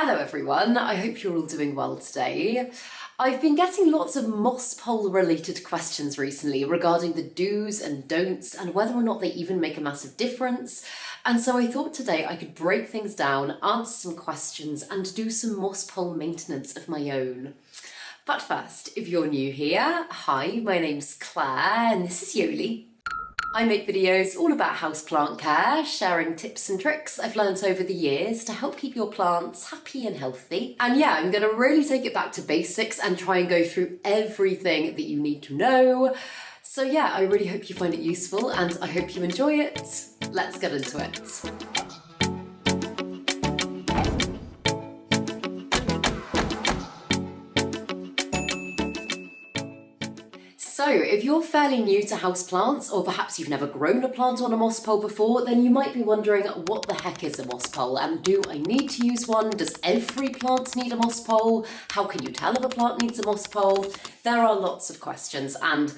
Hello everyone, I hope you're all doing well today. I've been getting lots of moss pole related questions recently regarding the do's and don'ts and whether or not they even make a massive difference. And so I thought today I could break things down, answer some questions and do some moss pole maintenance of my own. But first, if you're new here, hi, my name's Claire and this is Yoli. I make videos all about houseplant care, sharing tips and tricks I've learned over the years to help keep your plants happy and healthy. And yeah, I'm going to really take it back to basics and try and go through everything that you need to know. So yeah, I really hope you find it useful and I hope you enjoy it. Let's get into it. So if you're fairly new to houseplants, or perhaps you've never grown a plant on a moss pole before, then you might be wondering what the heck is a moss pole and do I need to use one? Does every plant need a moss pole? How can you tell if a plant needs a moss pole? There are lots of questions and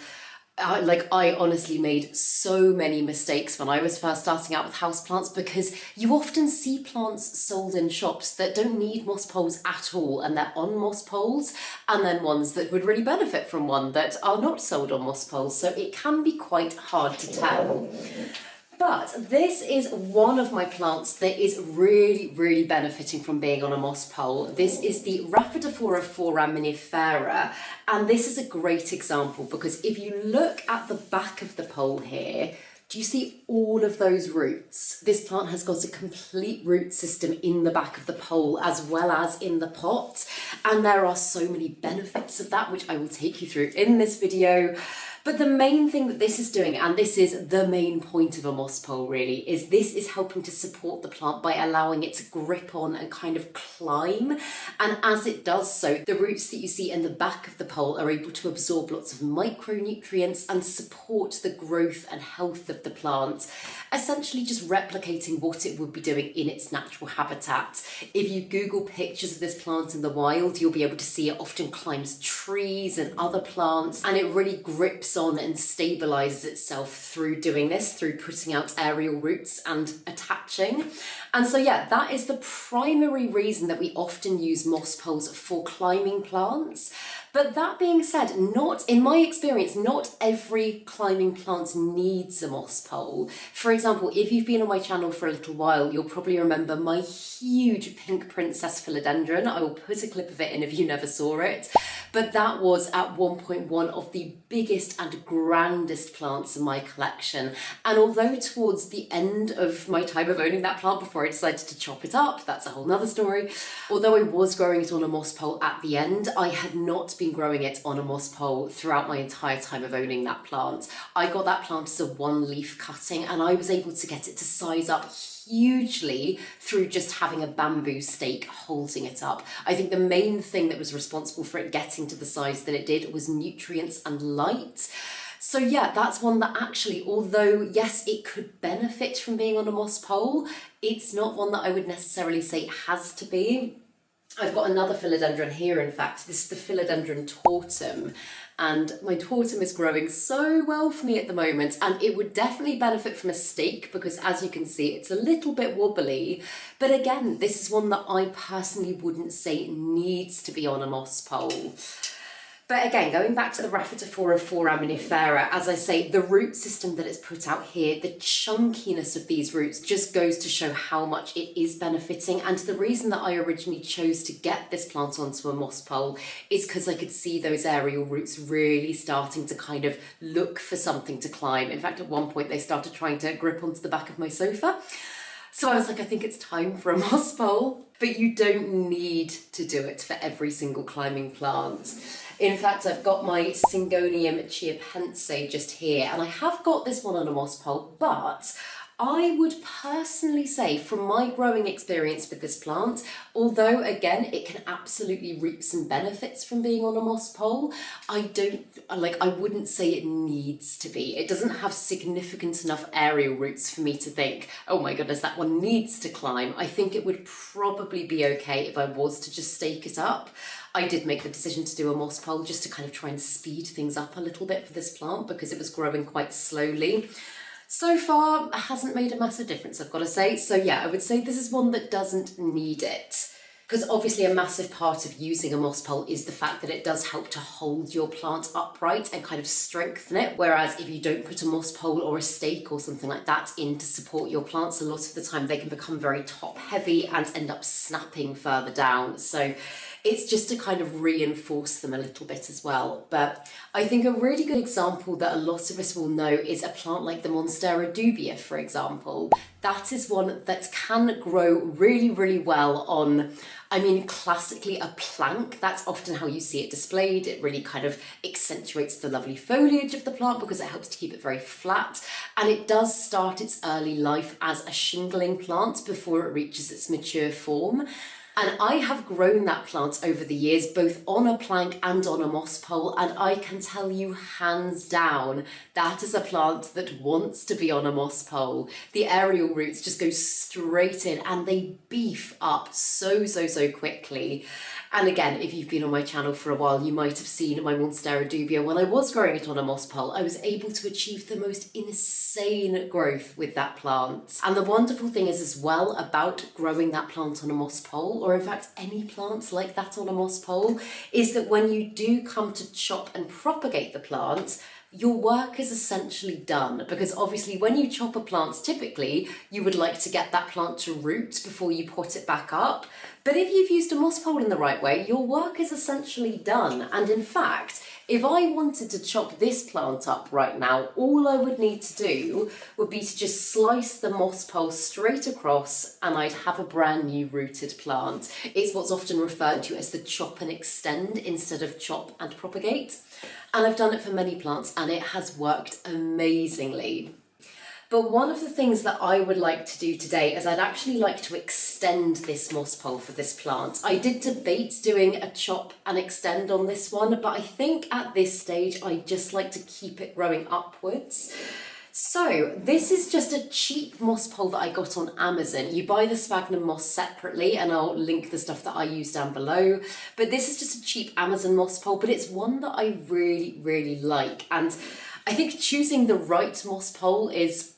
I honestly made so many mistakes when I was first starting out with houseplants because you often see plants sold in shops that don't need moss poles at all and they're on moss poles, and then ones that would really benefit from one that are not sold on moss poles, so it can be quite hard to tell. But this is one of my plants that is really benefiting from being on a moss pole. This is the Rehydration foraminifera, and this is a great example because if you look at the back of the pole here, do you see all of those roots? This plant has got a complete root system in the back of the pole as well as in the pot, and there are so many benefits of that which I will take you through in this video. But the main thing that this is doing, and this is the main point of a moss pole really, is this is helping to support the plant by allowing it to grip on and kind of climb. And as it does so, the roots that you see in the back of the pole are able to absorb lots of micronutrients and support the growth and health of the plant, essentially just replicating what it would be doing in its natural habitat. If you Google pictures of this plant in the wild, you'll be able to see it often climbs trees and other plants, and it really grips on and stabilizes itself through doing this, through putting out aerial roots and attaching. And so yeah, that is the primary reason that we often use moss poles for climbing plants. But that being said, in my experience, not every climbing plant needs a moss pole. For example, if you've been on my channel for a little while, you'll probably remember my huge pink princess philodendron. I will put a clip of it in if you never saw it. But that was at one point one of the biggest and grandest plants in my collection. And although towards the end of my time of owning that plant, before I decided to chop it up, that's a whole nother story. Although I was growing it on a moss pole at the end, I had not been growing it on a moss pole throughout my entire time of owning that plant. I got that plant as a one leaf cutting and I was able to get it to size up hugely through just having a bamboo stake holding it up. I think the main thing that was responsible for it getting to the size that it did was nutrients and light. So yeah, that's one that actually, although yes, it could benefit from being on a moss pole, it's not one that I would necessarily say has to be. I've got another philodendron here, in fact. This is the philodendron tortum, and my tortum is growing so well for me at the moment, and it would definitely benefit from a stake because as you can see, it's a little bit wobbly. But again, this is one that I personally wouldn't say needs to be on a moss pole. But again, going back to the Rehydration foraminifera, as I say, the root system that it's put out here, the chunkiness of these roots just goes to show how much it is benefiting. And the reason that I originally chose to get this plant onto a moss pole is because I could see those aerial roots really starting to kind of look for something to climb. In fact, at one point they started trying to grip onto the back of my sofa. So I was like, I think it's time for a moss pole. But you don't need to do it for every single climbing plant. In fact, I've got my Syngonium chiapense just here, and I have got this one on a moss pole, but I would personally say from my growing experience with this plant, although again, it can absolutely reap some benefits from being on a moss pole, I wouldn't say it needs to be. It doesn't have significant enough aerial roots for me to think, oh my goodness, that one needs to climb. I think it would probably be okay if I was to just stake it up. I did make the decision to do a moss pole just to kind of try and speed things up a little bit for this plant because it was growing quite slowly. So far, it hasn't made a massive difference, I've got to say. So yeah, I would say this is one that doesn't need it. Because obviously a massive part of using a moss pole is the fact that it does help to hold your plant upright and kind of strengthen it. Whereas if you don't put a moss pole or a stake or something like that in to support your plants, a lot of the time they can become very top heavy and end up snapping further down. So it's just to kind of reinforce them a little bit as well. But I think a really good example that a lot of us will know is a plant like the monstera dubia, for example. That is one that can grow really, really well on, I mean, classically a plank. That's often how you see it displayed. It really kind of accentuates the lovely foliage of the plant because it helps to keep it very flat. And it does start its early life as a shingling plant before it reaches its mature form. And I have grown that plant over the years, both on a plank and on a moss pole, and I can tell you hands down, that is a plant that wants to be on a moss pole. The aerial roots just go straight in and they beef up so quickly. And again, if you've been on my channel for a while, you might have seen my monstera dubia. When I was growing it on a moss pole, I was able to achieve the most insane growth with that plant. And the wonderful thing is as well about growing that plant on a moss pole, or in fact any plants like that on a moss pole, is that when you do come to chop and propagate the plant, your work is essentially done, because obviously when you chop a plant, typically you would like to get that plant to root before you pot it back up. But if you've used a moss pole in the right way, your work is essentially done. And in fact, if I wanted to chop this plant up right now, all I would need to do would be to just slice the moss pole straight across and I'd have a brand new rooted plant. It's what's often referred to as the chop and extend instead of chop and propagate. And I've done it for many plants and it has worked amazingly. But one of the things that I would like to do today is I'd actually like to extend this moss pole for this plant. I did debate doing a chop and extend on this one, but I think at this stage I'd just like to keep it growing upwards. So this is just a cheap moss pole that I got on Amazon. You buy the sphagnum moss separately and I'll link the stuff that I use down below. But this is just a cheap Amazon moss pole, but it's one that I really like. And I think choosing the right moss pole is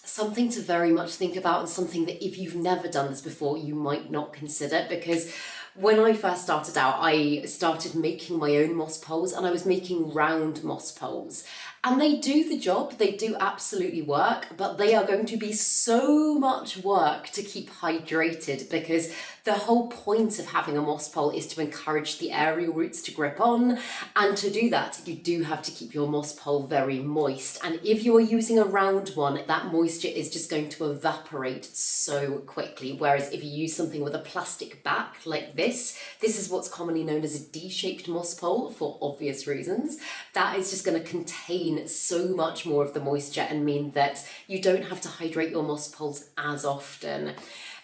something to very much think about, and something that if you've never done this before, you might not consider. Because when I first started out, I started making my own moss poles, and I was making round moss poles. And they do the job, they do absolutely work, but they are going to be so much work to keep hydrated, because the whole point of having a moss pole is to encourage the aerial roots to grip on. And to do that, you do have to keep your moss pole very moist. And if you're using a round one, that moisture is just going to evaporate so quickly. Whereas if you use something with a plastic back like this is what's commonly known as a D-shaped moss pole for obvious reasons. That is just going to contain so much more of the moisture and mean that you don't have to hydrate your moss poles as often.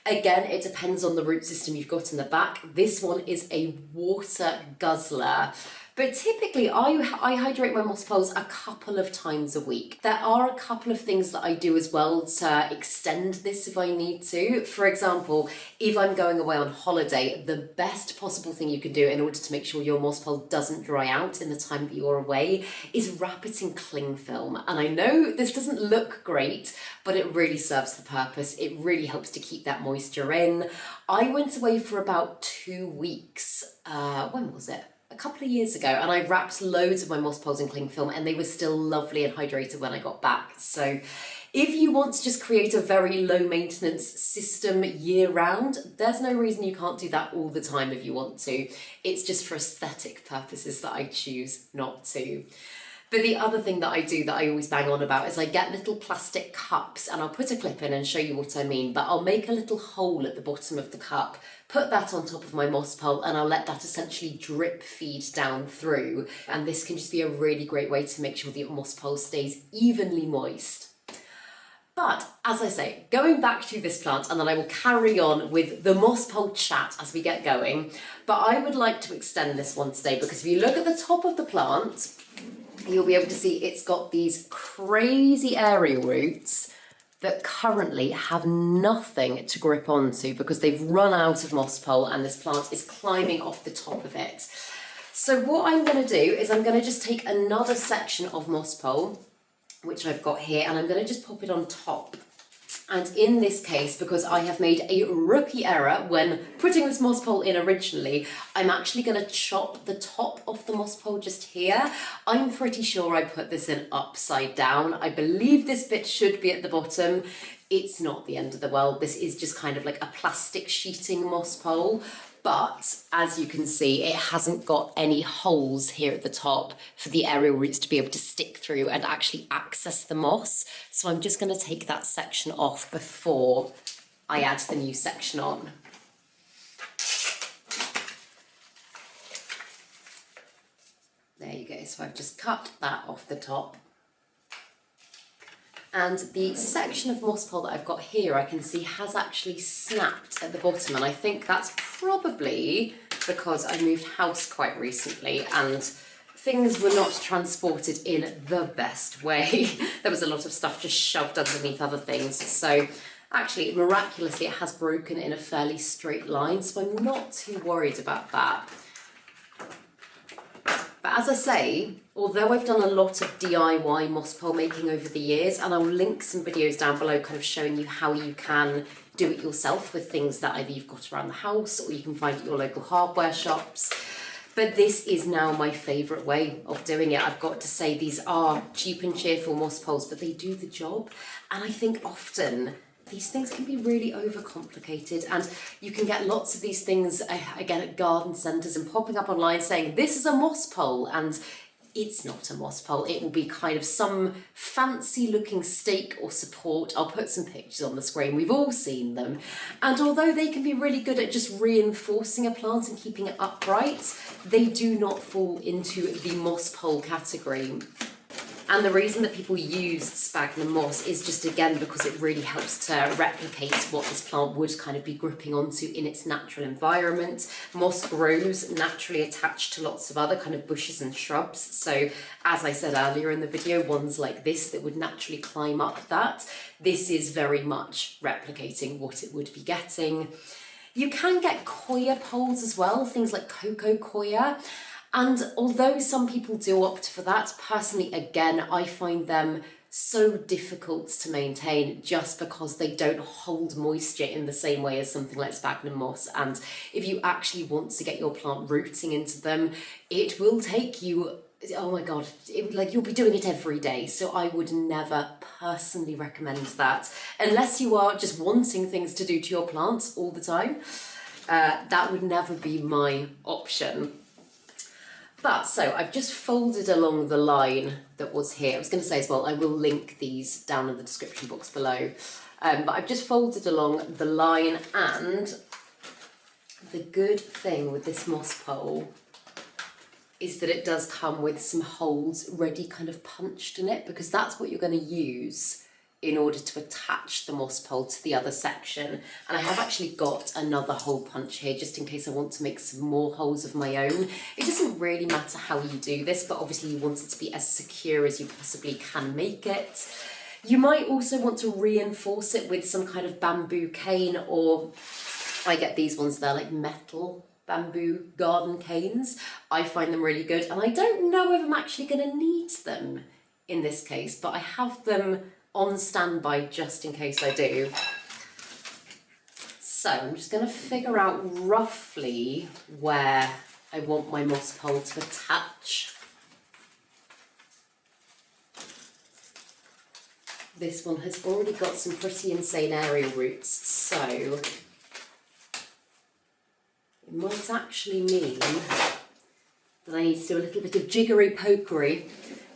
Again, it depends on the root system you've got in the back. This one is a water guzzler. But typically I hydrate my moss poles a couple of times a week. There are a couple of things that I do as well to extend this if I need to. For example, if I'm going away on holiday, the best possible thing you can do in order to make sure your moss pole doesn't dry out in the time that you're away is wrap it in cling film. And I know this doesn't look great, but it really serves the purpose. It really helps to keep that moisture in. I went away for about 2 weeks. When was it? A couple of years ago, and I wrapped loads of my moss poles in cling film and they were still lovely and hydrated when I got back. So if you want to just create a very low maintenance system year round, there's no reason you can't do that all the time if you want to. It's just for aesthetic purposes that I choose not to. But the other thing that I do that I always bang on about is I get little plastic cups, and I'll put a clip in and show you what I mean, but I'll make a little hole at the bottom of the cup, put that on top of my moss pole, and I'll let that essentially drip feed down through. And this can just be a really great way to make sure that your moss pole stays evenly moist. But as I say, going back to this plant, and then I will carry on with the moss pole chat as we get going, but I would like to extend this one today because if you look at the top of the plant, you'll be able to see it's got these crazy aerial roots that currently have nothing to grip onto because they've run out of moss pole and this plant is climbing off the top of it. So what I'm going to do is I'm going to just take another section of moss pole, which I've got here, and I'm going to just pop it on top. And in this case, because I have made a rookie error when putting this moss pole in originally, I'm actually going to chop the top of the moss pole just here. I'm pretty sure I put this in upside down. I believe this bit should be at the bottom. It's not the end of the world. This is just kind of like a plastic sheeting moss pole. But as you can see, it hasn't got any holes here at the top for the aerial roots to be able to stick through and actually access the moss. So I'm just going to take that section off before I add the new section on. There you go. So I've just cut that off the top. And the section of moss pole that I've got here, I can see has actually snapped at the bottom, and I think that's probably because I moved house quite recently and things were not transported in the best way. There was a lot of stuff just shoved underneath other things. So actually, miraculously, it has broken in a fairly straight line, so I'm not too worried about that. But as I say, although I've done a lot of DIY moss pole making over the years, and I'll link some videos down below kind of showing you how you can do it yourself with things that either you've got around the house or you can find at your local hardware shops. But this is now my favourite way of doing it. I've got to say, these are cheap and cheerful moss poles, but they do the job. And I think often these things can be really overcomplicated, and you can get lots of these things, again, at garden centres and popping up online saying, this is a moss pole, and it's not a moss pole. It will be kind of some fancy looking stake or support. I'll put some pictures on the screen. We've all seen them. And although they can be really good at just reinforcing a plant and keeping it upright, they do not fall into the moss pole category. And the reason that people use sphagnum moss is just, again, because it really helps to replicate what this plant would kind of be gripping onto in its natural environment. Moss grows naturally attached to lots of other kind of bushes and shrubs. So as I said earlier in the video, ones like this that would naturally climb up that, this is very much replicating what it would be getting. You can get coir poles as well, things like cocoa coir. And although some people do opt for that, personally, again, I find them so difficult to maintain just because they don't hold moisture in the same way as something like sphagnum moss. And if you actually want to get your plant rooting into them, it will take you, oh my God, you'll be doing it every day. So I would never personally recommend that unless you are just wanting things to do to your plants all the time. That would never be my option. But so I've just folded along the line that was here. I was going to say as well, I will link these down in the description box below. But I've just folded along the line, and the good thing with this moss pole is that it does come with some holes ready kind of punched in it, because that's what you're going to use in order to attach the moss pole to the other section. And I have actually got another hole punch here just in case I want to make some more holes of my own. It doesn't really matter how you do this, but obviously you want it to be as secure as you possibly can make it. You might also want to reinforce it with some kind of bamboo cane, or I get these ones, they're like metal bamboo garden canes. I find them really good, and I don't know if I'm actually going to need them in this case, but I have them on standby just in case I do. So I'm just going to figure out roughly where I want my moss pole to attach. This one has already got some pretty insane aerial roots, so it might actually mean that I need to do a little bit of jiggery pokery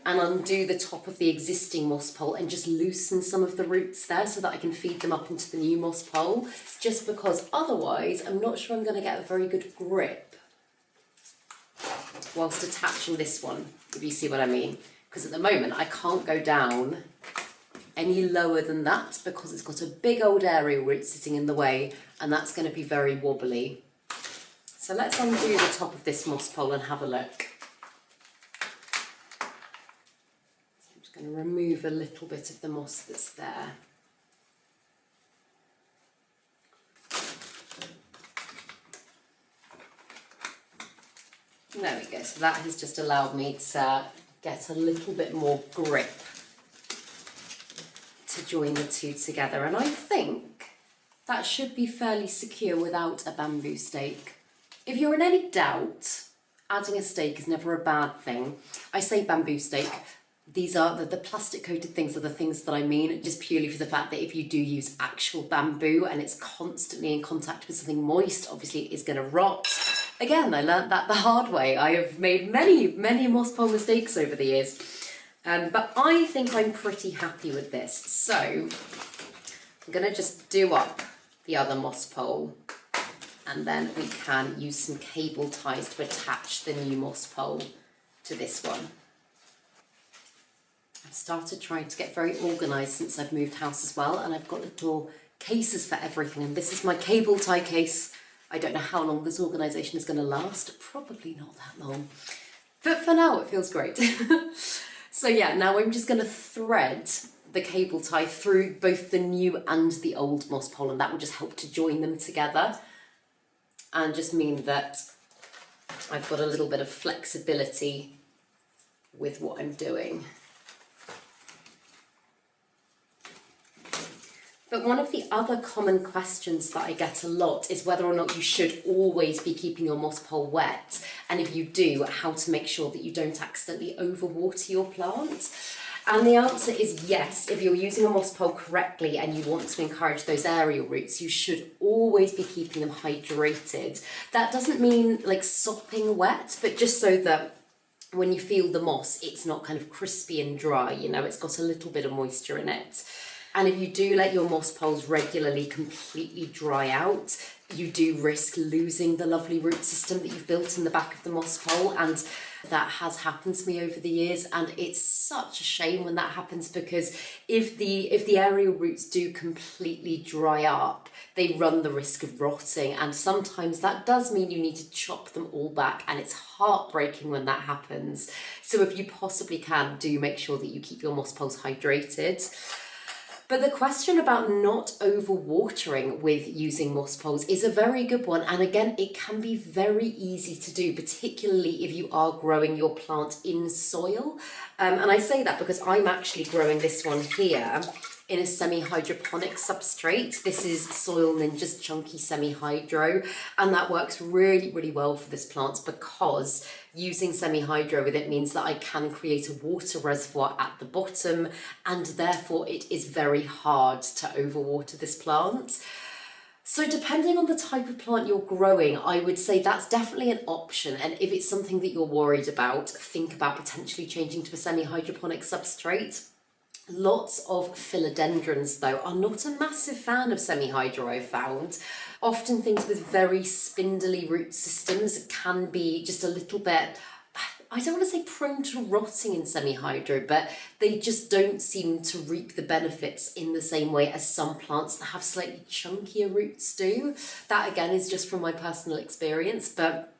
and undo the top of the existing moss pole and just loosen some of the roots there so that I can feed them up into the new moss pole, just because otherwise I'm not sure I'm going to get a very good grip whilst attaching this one, if you see what I mean. Because at the moment I can't go down any lower than that because it's got a big old aerial root sitting in the way, and that's going to be very wobbly. So let's undo the top of this moss pole and have a look. Going to remove a little bit of the moss that's there. There we go, so that has just allowed me to get a little bit more grip to join the two together, and I think that should be fairly secure without a bamboo stake. If you're in any doubt, adding a stake is never a bad thing. I say bamboo stake. These are the plastic coated things are the things that I mean, just purely for the fact that if you do use actual bamboo and it's constantly in contact with something moist, obviously it is going to rot. Again, I learned that the hard way. I have made many moss pole mistakes over the years. But I think I'm pretty happy with this. So I'm going to just do up the other moss pole, and then we can use some cable ties to attach the new moss pole to this one. I've started trying to get very organised since I've moved house as well, and I've got little cases for everything, and this is my cable tie case. I don't know how long this organisation is going to last, probably not that long, but for now it feels great. So yeah, now I'm just going to thread the cable tie through both the new and the old moss pole, and that will just help to join them together and just mean that I've got a little bit of flexibility with what I'm doing. But one of the other common questions that I get a lot is whether or not you should always be keeping your moss pole wet, and if you do, how to make sure that you don't accidentally overwater your plant. And the answer is yes. If you're using a moss pole correctly and you want to encourage those aerial roots, you should always be keeping them hydrated. That doesn't mean like sopping wet, but just so that when you feel the moss, it's not kind of crispy and dry, you know, it's got a little bit of moisture in it. And if you do let your moss poles regularly completely dry out, you do risk losing the lovely root system that you've built in the back of the moss pole, and that has happened to me over the years, and it's such a shame when that happens, because if the aerial roots do completely dry up, they run the risk of rotting, and sometimes that does mean you need to chop them all back, and it's heartbreaking when that happens. So if you possibly can, do make sure that you keep your moss poles hydrated. But the question about not overwatering with using moss poles is a very good one, and again, it can be very easy to do, particularly if you are growing your plant in soil. And I say that because I'm actually growing this one here in a semi-hydroponic substrate. This is Soil Ninja's Chunky Semi-Hydro, and that works really, really well for this plant because using semi-hydro with it means that I can create a water reservoir at the bottom, and therefore it is very hard to overwater this plant. So depending on the type of plant you're growing, I would say that's definitely an option. And if it's something that you're worried about, think about potentially changing to a semi-hydroponic substrate. Lots of philodendrons, though, are not a massive fan of semi-hydro, I've found. Often things with very spindly root systems can be just a little bit, I don't want to say prone to rotting in semi-hydro, but they just don't seem to reap the benefits in the same way as some plants that have slightly chunkier roots do. That, again, is just from my personal experience, but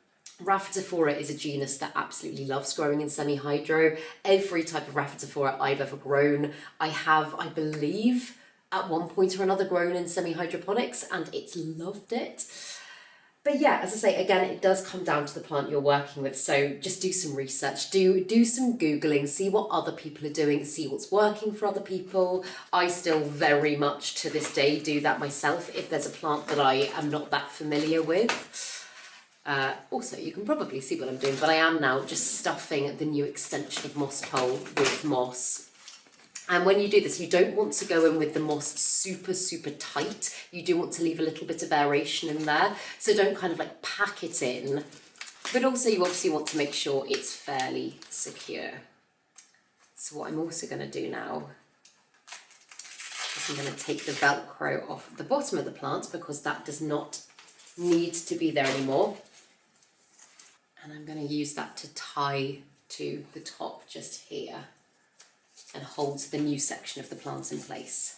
Rhaphidophora is a genus that absolutely loves growing in semi-hydro. Every type of Rhaphidophora I've ever grown, I have, I believe, at one point or another grown in semi-hydroponics, and it's loved it. But yeah, as I say, again, it does come down to the plant you're working with, so just do some research, do some Googling, see what other people are doing, see what's working for other people. I still very much to this day do that myself if there's a plant that I am not that familiar with. Also, you can probably see what I'm doing, but I am now just stuffing the new extension of moss pole with moss. And when you do this, you don't want to go in with the moss super, super tight. You do want to leave a little bit of aeration in there. So don't kind of like pack it in, but also you obviously want to make sure it's fairly secure. So what I'm also going to do now is I'm going to take the Velcro off the bottom of the plant because that does not need to be there anymore. And I'm going to use that to tie to the top just here and hold the new section of the plant in place.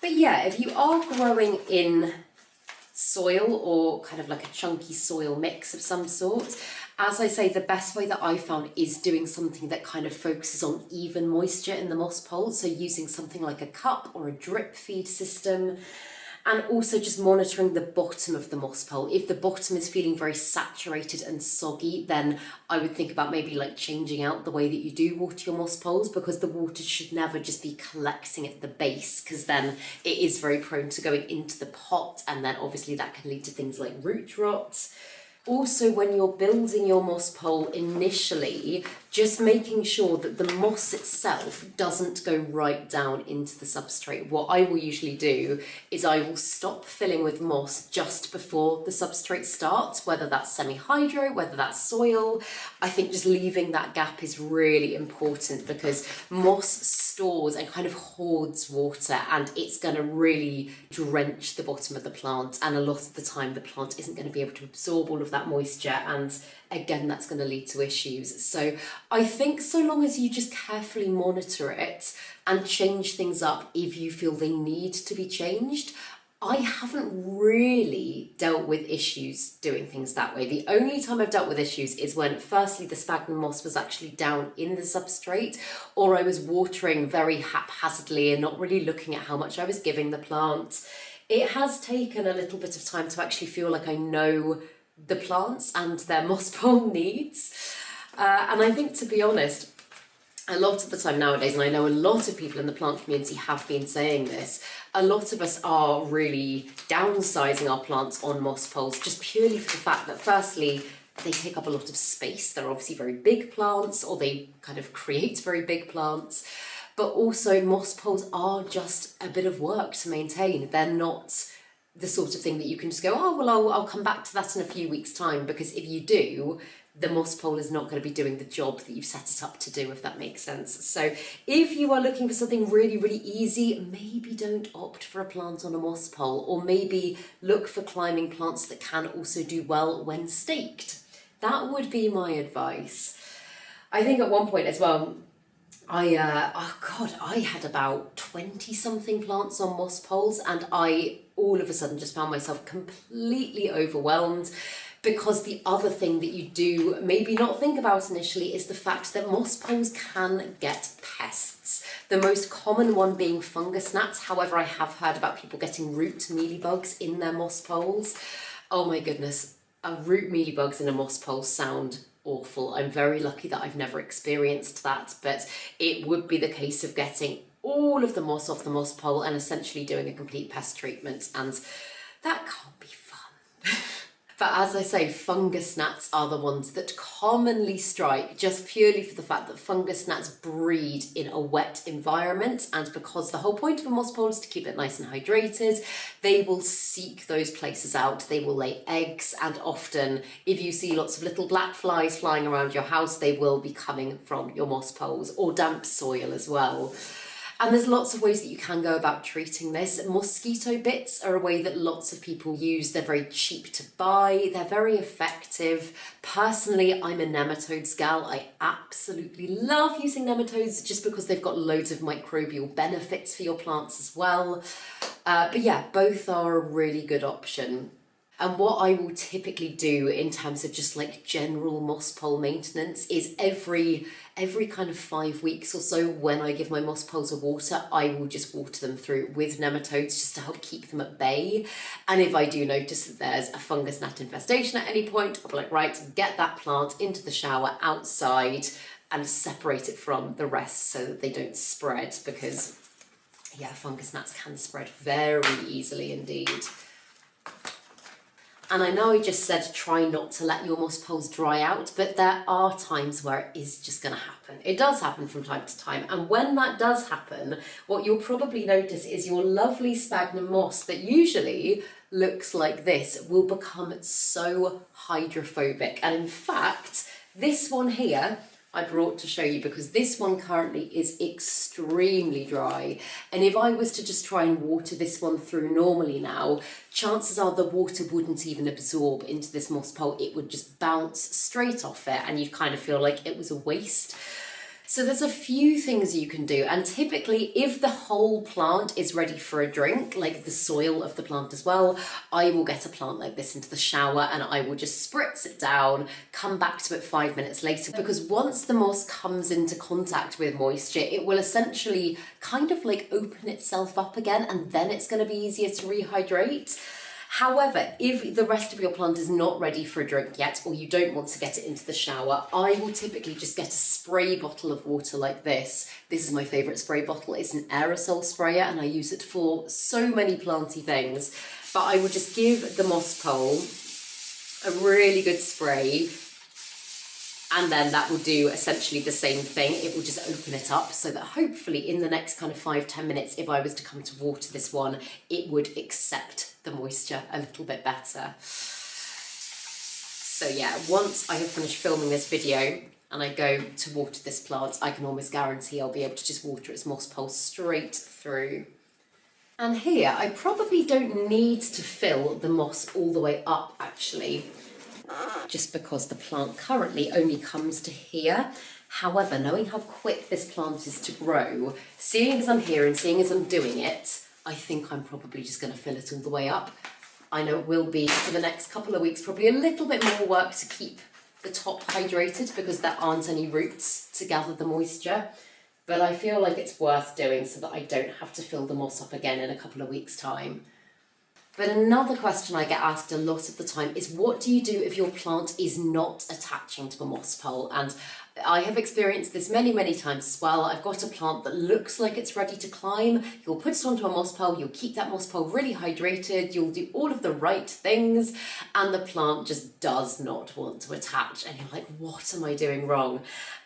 But yeah, if you are growing in soil or kind of like a chunky soil mix of some sort, as I say, the best way that I found is doing something that kind of focuses on even moisture in the moss pole. So using something like a cup or a drip feed system. And also just monitoring the bottom of the moss pole. If the bottom is feeling very saturated and soggy, then I would think about maybe like changing out the way that you do water your moss poles, because the water should never just be collecting at the base, because then it is very prone to going into the pot, and then obviously that can lead to things like root rot. Also, when you're building your moss pole initially, just making sure that the moss itself doesn't go right down into the substrate. What I will usually do is I will stop filling with moss just before the substrate starts, whether that's semi-hydro, whether that's soil. I think just leaving that gap is really important, because moss stores and kind of hoards water, and it's going to really drench the bottom of the plant, and a lot of the time the plant isn't going to be able to absorb all of that moisture, and again that's going to lead to issues. So I think so long as you just carefully monitor it and change things up if you feel they need to be changed. I haven't really dealt with issues doing things that way. The only time I've dealt with issues is when firstly the sphagnum moss was actually down in the substrate, or I was watering very haphazardly and not really looking at how much I was giving the plant. It has taken a little bit of time to actually feel like I know the plants and their moss pole needs. And I think, to be honest, a lot of the time nowadays, and I know a lot of people in the plant community have been saying this, a lot of us are really downsizing our plants on moss poles, just purely for the fact that firstly, they take up a lot of space. They're obviously very big plants, or they kind of create very big plants. But also moss poles are just a bit of work to maintain. They're not the sort of thing that you can just go, oh, well, I'll come back to that in a few weeks' time, because if you do, the moss pole is not going to be doing the job that you've set it up to do, if that makes sense. So if you are looking for something really, really easy, maybe don't opt for a plant on a moss pole, or maybe look for climbing plants that can also do well when staked. That would be my advice. I think at one point as well, I had about 20 something plants on moss poles, and I all of a sudden just found myself completely overwhelmed, because the other thing that you do maybe not think about initially is the fact that moss poles can get pests. The most common one being fungus gnats. However, I have heard about people getting root mealybugs in their moss poles. Oh my goodness, root mealybugs in a moss pole sound awful. I'm very lucky that I've never experienced that, but it would be the case of getting all of the moss off the moss pole and essentially doing a complete pest treatment, and that can't be fun. But as I say, fungus gnats are the ones that commonly strike, just purely for the fact that fungus gnats breed in a wet environment, and because the whole point of a moss pole is to keep it nice and hydrated, they will seek those places out. They will lay eggs, and often if you see lots of little black flies flying around your house, they will be coming from your moss poles, or damp soil as well. And there's lots of ways that you can go about treating this. Mosquito bits are a way that lots of people use. They're very cheap to buy. They're very effective. Personally, I'm a nematodes gal. I absolutely love using nematodes just because they've got loads of microbial benefits for your plants as well. But yeah, both are a really good option. And what I will typically do in terms of just like general moss pole maintenance is every kind of 5 weeks or so, when I give my moss poles a water, I will just water them through with nematodes just to help keep them at bay. And if I do notice that there's a fungus gnat infestation at any point, I'll be like, right, get that plant into the shower outside and separate it from the rest so that they don't spread, because yeah, fungus gnats can spread very easily indeed. And I know I just said try not to let your moss poles dry out, but there are times where it is just going to happen. It does happen from time to time. And when that does happen, what you'll probably notice is your lovely sphagnum moss that usually looks like this will become so hydrophobic. And in fact, this one here I brought to show you, because this one currently is extremely dry, and if I was to just try and water this one through normally now, chances are the water wouldn't even absorb into this moss pole. It would just bounce straight off it, and you'd kind of feel like it was a waste. So there's a few things you can do, and typically if the whole plant is ready for a drink, like the soil of the plant as well, I will get a plant like this into the shower and I will just spritz it down, come back to it 5 minutes later, because once the moss comes into contact with moisture, it will essentially kind of like open itself up again, and then it's going to be easier to rehydrate. However, if the rest of your plant is not ready for a drink yet, or you don't want to get it into the shower, I will typically just get a spray bottle of water like this. This is my favourite spray bottle. It's an aerosol sprayer and I use it for so many planty things. But I will just give the moss pole a really good spray, and then that will do essentially the same thing. It will just open it up so that hopefully in the next kind of 5-10 minutes, if I was to come to water this one, it would accept the moisture a little bit better. So yeah, once I have finished filming this video and I go to water this plant, I can almost guarantee I'll be able to just water its moss pole straight through. And here, I probably don't need to fill the moss all the way up actually, just because the plant currently only comes to here. However, knowing how quick this plant is to grow, seeing as I'm here and seeing as I'm doing it, I think I'm probably just going to fill it all the way up. I know it will be, for the next couple of weeks, probably a little bit more work to keep the top hydrated because there aren't any roots to gather the moisture. But I feel like it's worth doing so that I don't have to fill the moss up again in a couple of weeks' time. But another question I get asked a lot of the time is, what do you do if your plant is not attaching to a moss pole? And I have experienced this many, many times as well. I've got a plant that looks like it's ready to climb. You'll put it onto a moss pole, you'll keep that moss pole really hydrated, you'll do all of the right things, and the plant just does not want to attach. And you're like, what am I doing wrong?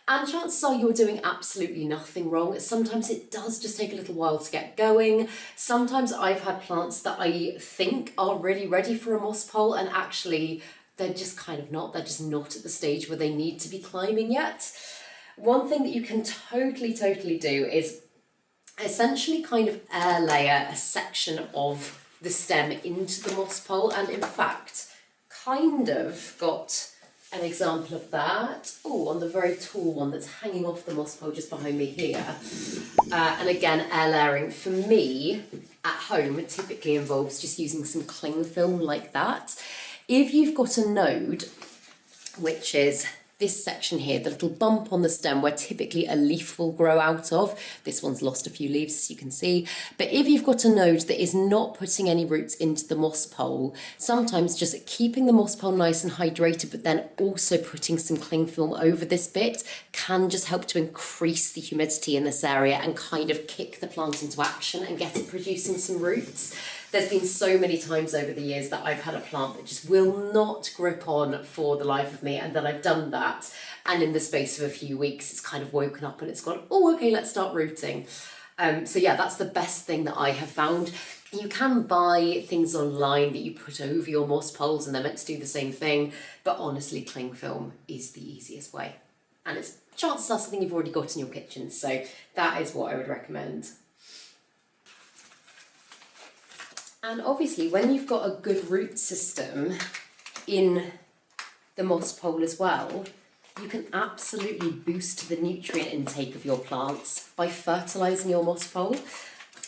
And chances are you're doing absolutely nothing wrong. Sometimes it does just take a little while to get going. Sometimes I've had plants that I think are really ready for a moss pole, and actually they're just kind of not. They're just not at the stage where they need to be climbing yet. One thing that you can totally do is essentially kind of air layer a section of the stem into the moss pole, and in fact kind of got an example of that. Oh, on the very tall one that's hanging off the moss pole just behind me here. And again, air layering for me at home typically involves just using some cling film like that. If you've got a node, which is this section here, the little bump on the stem where typically a leaf will grow out of. This one's lost a few leaves, as you can see. But if you've got a node that is not putting any roots into the moss pole, sometimes just keeping the moss pole nice and hydrated, but then also putting some cling film over this bit can just help to increase the humidity in this area and kind of kick the plant into action and get it producing some roots. There's been so many times over the years that I've had a plant that just will not grip on for the life of me, and then I've done that, and in the space of a few weeks it's kind of woken up and it's gone, oh okay, let's start rooting. So yeah, that's the best thing that I have found. You can buy things online that you put over your moss poles and they're meant to do the same thing, but honestly cling film is the easiest way, and it's chances are something you've already got in your kitchen, so that is what I would recommend. And obviously when you've got a good root system in the moss pole as well, you can absolutely boost the nutrient intake of your plants by fertilising your moss pole.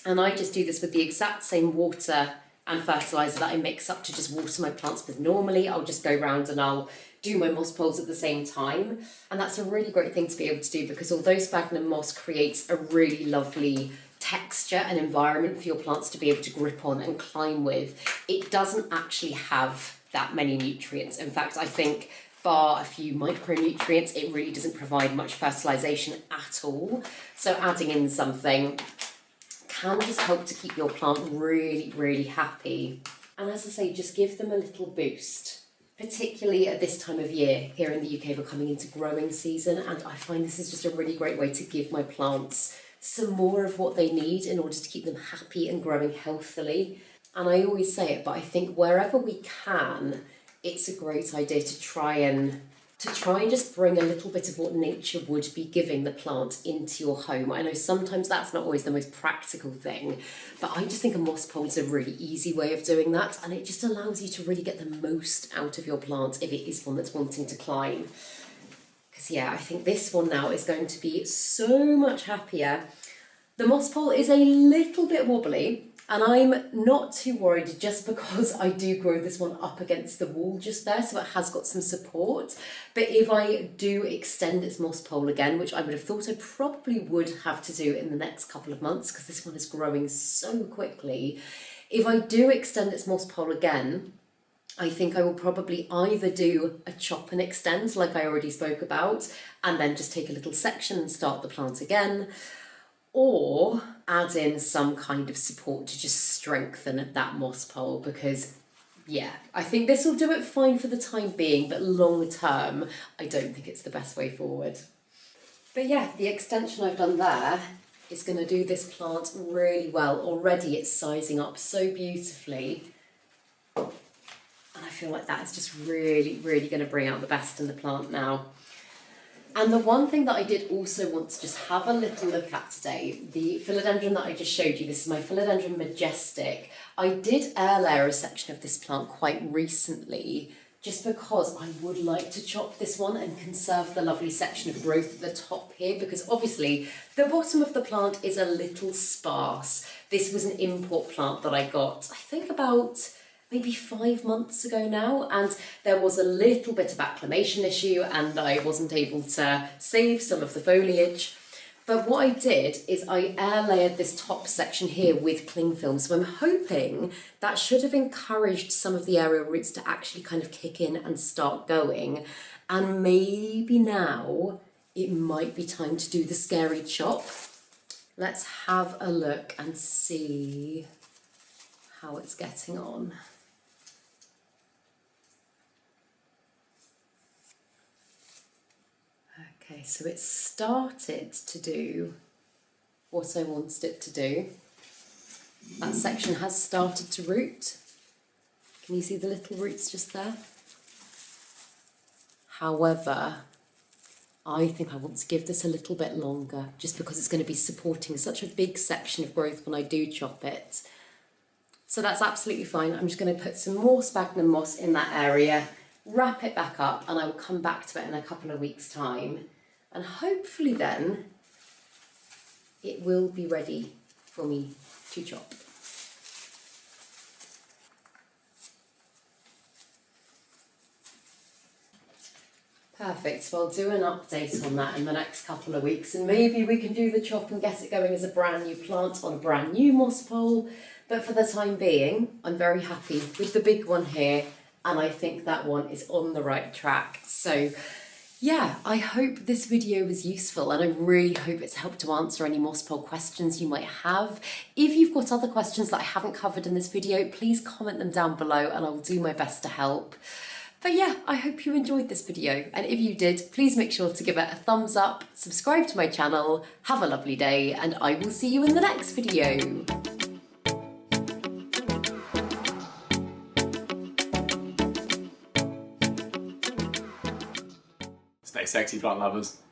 And I just do this with the exact same water and fertiliser that I mix up to just water my plants with normally. I'll just go round and I'll do my moss poles at the same time. And that's a really great thing to be able to do, because although sphagnum moss creates a really lovely texture and environment for your plants to be able to grip on and climb with, it doesn't actually have that many nutrients. In fact, I think bar a few micronutrients, it really doesn't provide much fertilisation at all. So adding in something can just help to keep your plant really happy. And as I say, just give them a little boost. Particularly at this time of year, here in the UK we're coming into growing season, and I find this is just a really great way to give my plants some more of what they need in order to keep them happy and growing healthily. And I always say it, but I think wherever we can, it's a great idea to try and just bring a little bit of what nature would be giving the plant into your home. I know sometimes that's not always the most practical thing, but I just think a moss pole is a really easy way of doing that, and it just allows you to really get the most out of your plant if it is one that's wanting to climb. Because yeah, I think this one now is going to be so much happier. The moss pole is a little bit wobbly, and I'm not too worried just because I do grow this one up against the wall just there, so it has got some support. But if I do extend its moss pole again, which I would have thought I probably would have to do in the next couple of months because this one is growing so quickly, if I do extend its moss pole again, I think I will probably either do a chop and extend like I already spoke about, and then just take a little section and start the plant again, or add in some kind of support to just strengthen that moss pole, because yeah, I think this will do it fine for the time being, but long term, I don't think it's the best way forward. But yeah, the extension I've done there is going to do this plant really well. Already it's sizing up so beautifully. And I feel like that is just really going to bring out the best in the plant now. And the one thing that I did also want to just have a little look at today, the philodendron that I just showed you, this is my philodendron majestic. I did air layer a section of this plant quite recently, just because I would like to chop this one and conserve the lovely section of growth at the top here, because obviously the bottom of the plant is a little sparse. This was an import plant that I got, I think about maybe 5 months ago now, and there was a little bit of acclimation issue and I wasn't able to save some of the foliage. But what I did is I air layered this top section here with cling film, so I'm hoping that should have encouraged some of the aerial roots to actually kind of kick in and start going. And maybe now it might be time to do the scary chop. Let's have a look and see how it's getting on. Okay, so it's started to do what I wanted it to do. That section has started to root. Can you see the little roots just there? However, I think I want to give this a little bit longer, just because it's going to be supporting such a big section of growth when I do chop it. So that's absolutely fine. I'm just going to put some more sphagnum moss in that area, wrap it back up, and I will come back to it in a couple of weeks' time. And hopefully then it will be ready for me to chop. Perfect, so I'll do an update on that in the next couple of weeks, and maybe we can do the chop and get it going as a brand new plant on a brand new moss pole. But for the time being, I'm very happy with the big one here, and I think that one is on the right track. So yeah, I hope this video was useful, and I really hope it's helped to answer any moss pole questions you might have. If you've got other questions that I haven't covered in this video, please comment them down below and I will do my best to help. But yeah, I hope you enjoyed this video, and if you did, please make sure to give it a thumbs up, subscribe to my channel, have a lovely day, and I will see you in the next video. Stay sexy, plant lovers.